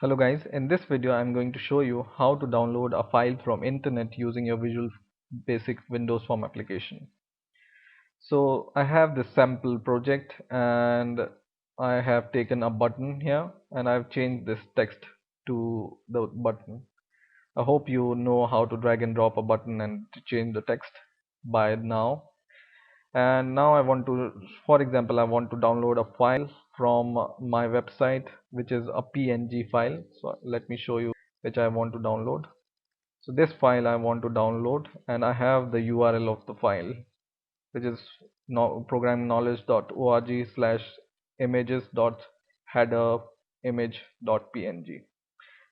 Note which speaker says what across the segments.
Speaker 1: Hello guys, in this video I'm going to show you how to download a file from internet using your Visual Basic Windows Form application. So I have this sample project and I have taken a button here and I've changed this text to the button. I hope you know how to drag and drop a button and to change the text by now. And now I want to, for example, I want to download a file from my website, which is a PNG file. So let me show you which I want to download. So this file I want to download, and I have the URL of the file, which is programknowledge.org/images.header image.png.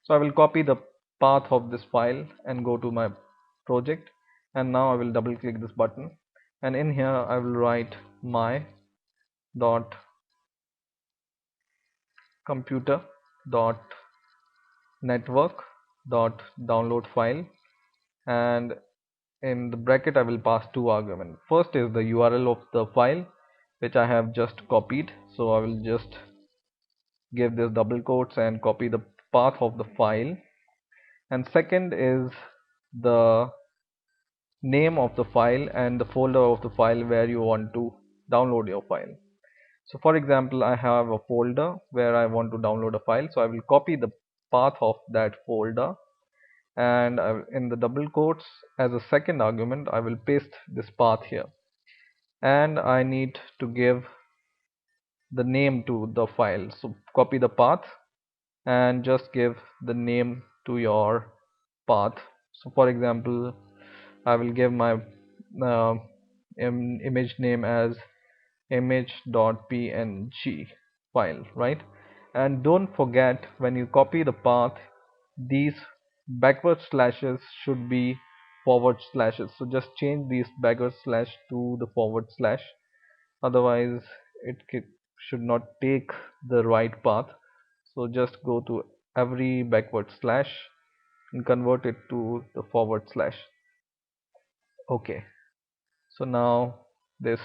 Speaker 1: So I will copy the path of this file and go to my project, and now I will double click this button, and in here I will write my dot computer dot network dot download file, and in the bracket I will pass two arguments. First is the URL of the file which I have just copied, so I will just give this double quotes and copy the path of the file, and second is the name of the file and the folder of the file where you want to download your file. So for example, I have a folder where I want to download a file, so I will copy the path of that folder, and in the double quotes as a second argument I will paste this path here, and I need to give the name to the file. So copy the path and just give the name to your path. So for example, I will give my uh, image name as image.png file, right? And don't forget, when you copy the path, these backward slashes should be forward slashes. So just change these backward slash to the forward slash, otherwise it should not take the right path. So just go to every backward slash and convert it to the forward slash. Okay, so now this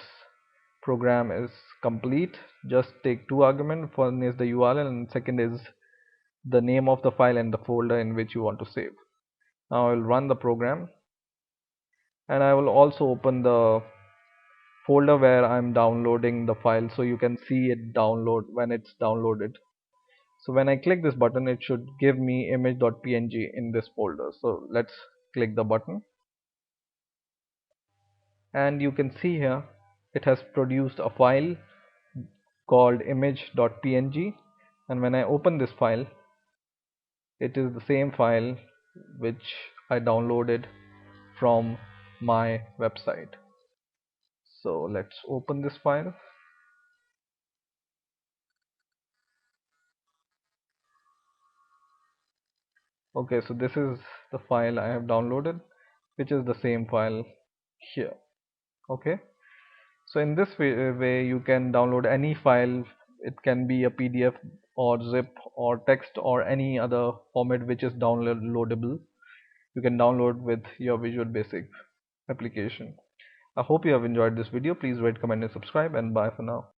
Speaker 1: program is complete. Just take two arguments. One is the URL and second is the name of the file and the folder in which you want to save. Now I will run the program, and I will also open the folder where I'm downloading the file, so you can see it download when it's downloaded. So when I click this button, it should give me image.png in this folder. So let's click the button, and you can see here it has produced a file called image.png, and when I open this file, it is the same file which I downloaded from my website. So let's open this file. Okay, so this is the file I have downloaded, which is the same file here. Okay, so in this way you can download any file. It can be a PDF or zip or text or any other format which is downloadable. You can download with your Visual Basic application. I hope you have enjoyed this video. Please rate, comment and subscribe, and bye for now.